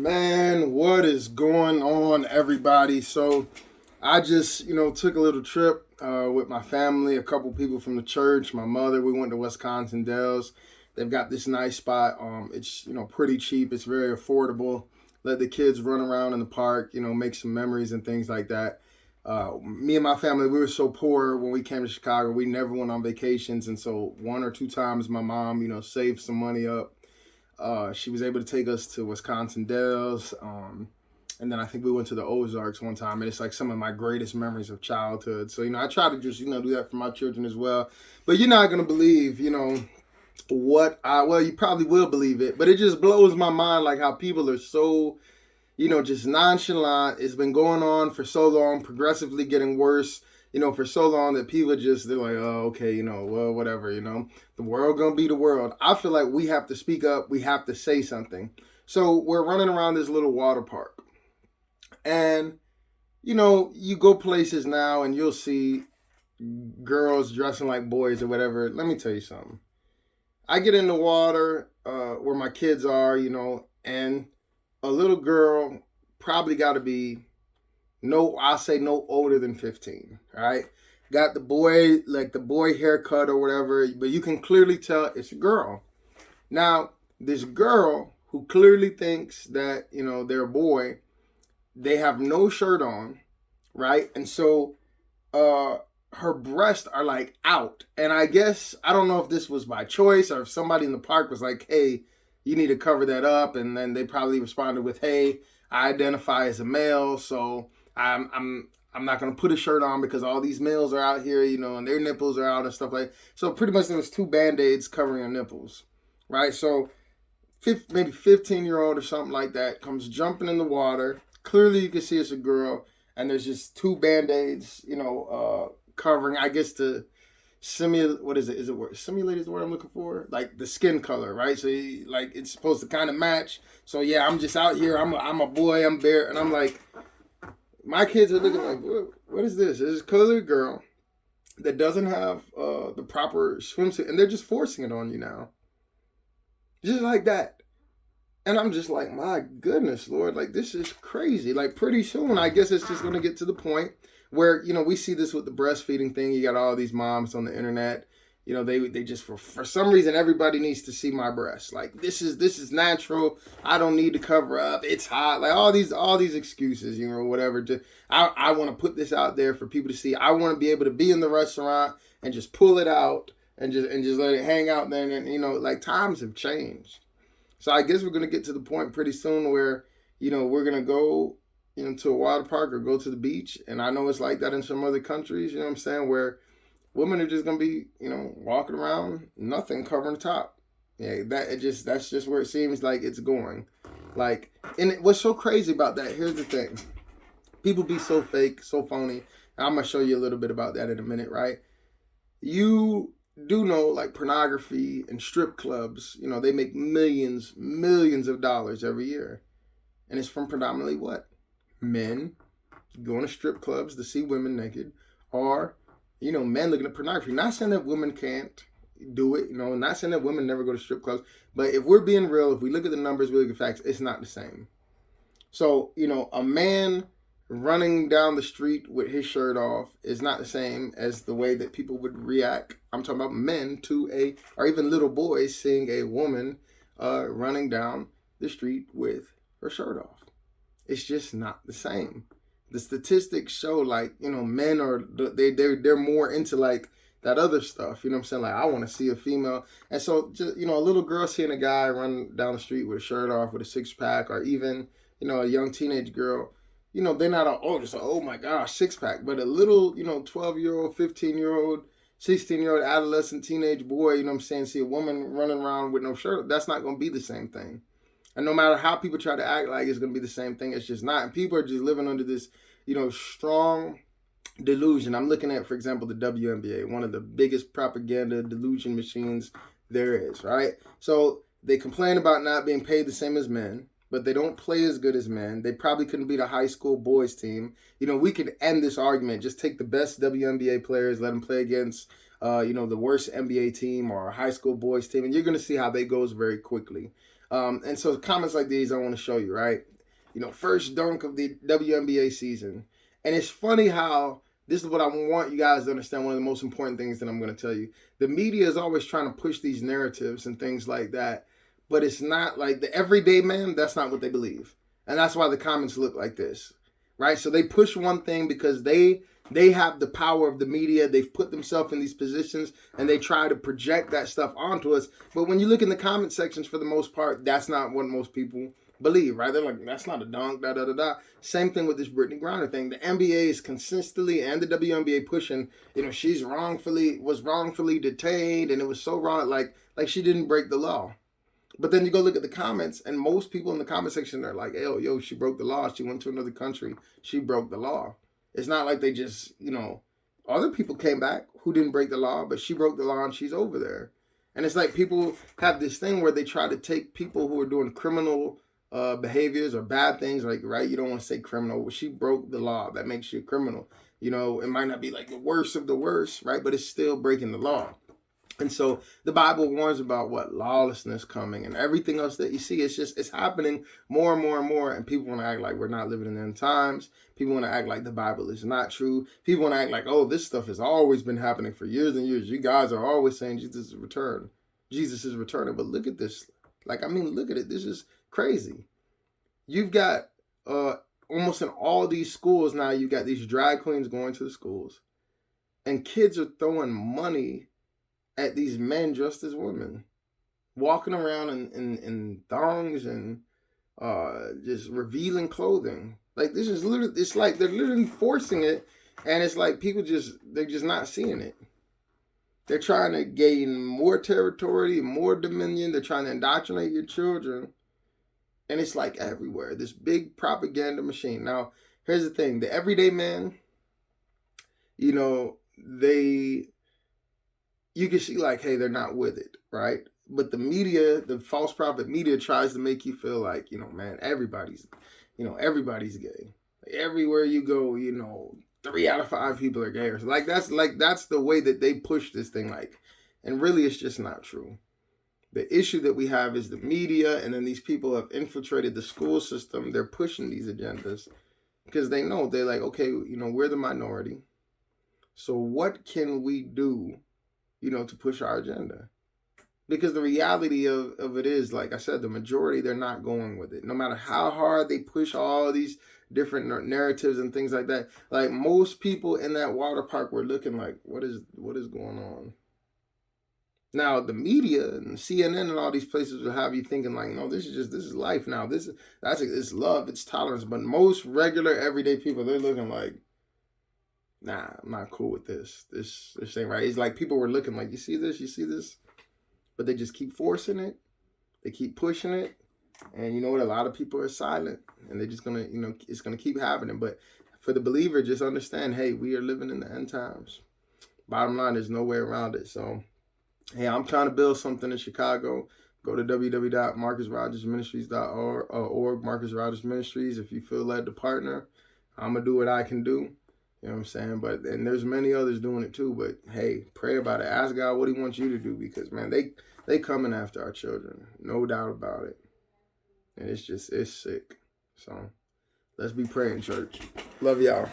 Man, what is going on, everybody? So, I just, took a little trip with my family, a couple people from the church, my mother. We went to Wisconsin Dells. They've got this nice spot. It's, pretty cheap. It's very affordable. Let the kids run around in the park, make some memories and things like that. Me and my family, we were so poor when we came to Chicago. We never went on vacations. And so one or two times my mom, saved some money up. She was able to take us to Wisconsin Dells. And then I think we went to the Ozarks one time. And it's like some of my greatest memories of childhood. So, I try to just, do that for my children as well. But you're not going to believe, well, you probably will believe it. But it just blows my mind, like how people are so, just nonchalant. It's been going on for so long, progressively getting worse, for so long that people just, they're like, oh, okay, well, whatever, the world gonna be the world. I feel like we have to speak up. We have to say something. So we're running around this little water park. And, you go places now and you'll see girls dressing like boys or whatever. Let me tell you something. I get in the water where my kids are, and a little girl probably got to be I'll say no older than 15, all right? Got the boy haircut or whatever, but you can clearly tell it's a girl. Now, this girl who clearly thinks that, they're a boy, they have no shirt on, right? And so her breasts are like out. And I guess, I don't know if this was by choice or if somebody in the park was like, hey, you need to cover that up. And then they probably responded with, hey, I identify as a male, so I'm not going to put a shirt on because all these males are out here, and their nipples are out and stuff like that. So pretty much there was two Band-Aids covering their nipples, right? So maybe 15-year-old or something like that comes jumping in the water. Clearly you can see it's a girl, and there's just two Band-Aids, covering, I guess, to simulate, what is it? Simulate is the word I'm looking for? Like the skin color, right? So it's supposed to kind of match. So yeah, I'm just out here. I'm a boy. I'm bare. And I'm like, my kids are looking like, what is this? This is clearly a girl that doesn't have the proper swimsuit. And they're just forcing it on you now. Just like that. And I'm just like, my goodness, Lord, like this is crazy. Like pretty soon, I guess it's just going to get to the point where, we see this with the breastfeeding thing. You got all these moms on the internet, they just, for some reason, everybody needs to see my breasts. Like, this is natural. I don't need to cover up. It's hot. Like all these excuses, whatever. Just, I want to put this out there for people to see. I want to be able to be in the restaurant and just pull it out and just let it hang out there. And, like times have changed. So I guess we're going to get to the point pretty soon where, we're going to go, to a water park or go to the beach. And I know it's like that in some other countries, what I'm saying, where women are just going to be, walking around, nothing covering the top. Yeah, that's just where it seems like it's going. Like, and what's so crazy about that, here's the thing. People be so fake, so phony. And I'm going to show you a little bit about that in a minute, right? You do know, like, pornography and strip clubs, they make millions of dollars every year. And it's from predominantly what? Men going to strip clubs to see women naked, or, men looking at pornography. Not saying that women can't do it, not saying that women never go to strip clubs, but if we're being real, if we look at the numbers, we look at facts, it's not the same. So, a man running down the street with his shirt off is not the same as the way that people would react. I'm talking about men or even little boys seeing a woman running down the street with her shirt off. It's just not the same. The statistics show, like, men are, they're more into, like, that other stuff. You know what I'm saying? Like, I want to see a female. And so, just, a little girl seeing a guy run down the street with a shirt off, with a six-pack, or even, a young teenage girl, they're not just oh my gosh, six-pack. But a little, 12-year-old, 15-year-old, 16-year-old adolescent teenage boy, see a woman running around with no shirt, that's not going to be the same thing. And no matter how people try to act like it's going to be the same thing, it's just not. And people are just living under this, strong delusion. I'm looking at, for example, the WNBA, one of the biggest propaganda delusion machines there is, right? So they complain about not being paid the same as men, but they don't play as good as men. They probably couldn't beat a high school boys team. We could end this argument. Just take the best WNBA players, let them play against, the worst NBA team or a high school boys team, and you're going to see how that goes very quickly. And so comments like these I want to show you, right? first dunk of the WNBA season. And it's funny how this is what I want you guys to understand. One of the most important things that I'm going to tell you. The media is always trying to push these narratives and things like that. But it's not like the everyday man, that's not what they believe. And that's why the comments look like this, right? So they push one thing because they have the power of the media. They've put themselves in these positions and they try to project that stuff onto us. But when you look in the comment sections, for the most part, that's not what most people believe, right? They're like, that's not a dunk, da da da da. Same thing with this Brittany Griner thing. The NBA is consistently, and the WNBA pushing, she's was wrongfully detained, and it was so wrong, like she didn't break the law. But then you go look at the comments, and most people in the comment section are like, yo, she broke the law. She went to another country. She broke the law. It's not like they just, other people came back who didn't break the law, but she broke the law and she's over there. And it's like people have this thing where they try to take people who are doing criminal behaviors or bad things, like, right? You don't want to say criminal, but she broke the law. That makes you a criminal. It might not be like the worst of the worst, right? But it's still breaking the law. And so the Bible warns about what? Lawlessness coming and everything else that you see. It's happening more and more and more. And people want to act like we're not living in the end times. People want to act like the Bible is not true. People want to act like, oh, this stuff has always been happening for years and years. You guys are always saying Jesus is returning. Jesus is returning. But look at this. Look at it. This is crazy. You've got almost in all these schools now, you've got these drag queens going to the schools. And kids are throwing money at these men dressed as women, walking around in thongs and just revealing clothing. Like, this is literally, it's like they're literally forcing it, and it's like they're just not seeing it. They're trying to gain more territory, more dominion. They're trying to indoctrinate your children, and it's like everywhere. This big propaganda machine. Now, here's the thing: the everyday man, you can see like, hey, they're not with it, right? But the media, the false prophet media, tries to make you feel like, man, everybody's gay. Like, everywhere you go, 3 out of 5 people are gay. That's the way that they push this thing. And really, it's just not true. The issue that we have is the media, and then these people have infiltrated the school system. They're pushing these agendas because they know, they're like, okay, we're the minority. So what can we do to push our agenda? Because the reality of it is, like I said, the majority, they're not going with it. No matter how hard they push all these different narratives and things like that. Like, most people in that water park were looking like, what is going on? Now, the media and CNN and all these places will have you thinking like, no, this is life now. It's love, it's tolerance. But most regular, everyday people, they're looking like, nah, I'm not cool with this. This ain't right. It's like people were looking like, you see this? But they just keep forcing it. They keep pushing it. And you know what? A lot of people are silent. And they're just going to, it's going to keep happening. But for the believer, just understand, hey, we are living in the end times. Bottom line, there's no way around it. So, hey, I'm trying to build something in Chicago. Go to www.marcusrogersministries.org, Marcus Rogers Ministries. If you feel led to partner, I'm going to do what I can do. You know what I'm saying? And there's many others doing it too. But hey, pray about it. Ask God what he wants you to do, because, man, they coming after our children. No doubt about it. And it's sick. So let's be praying, church. Love y'all.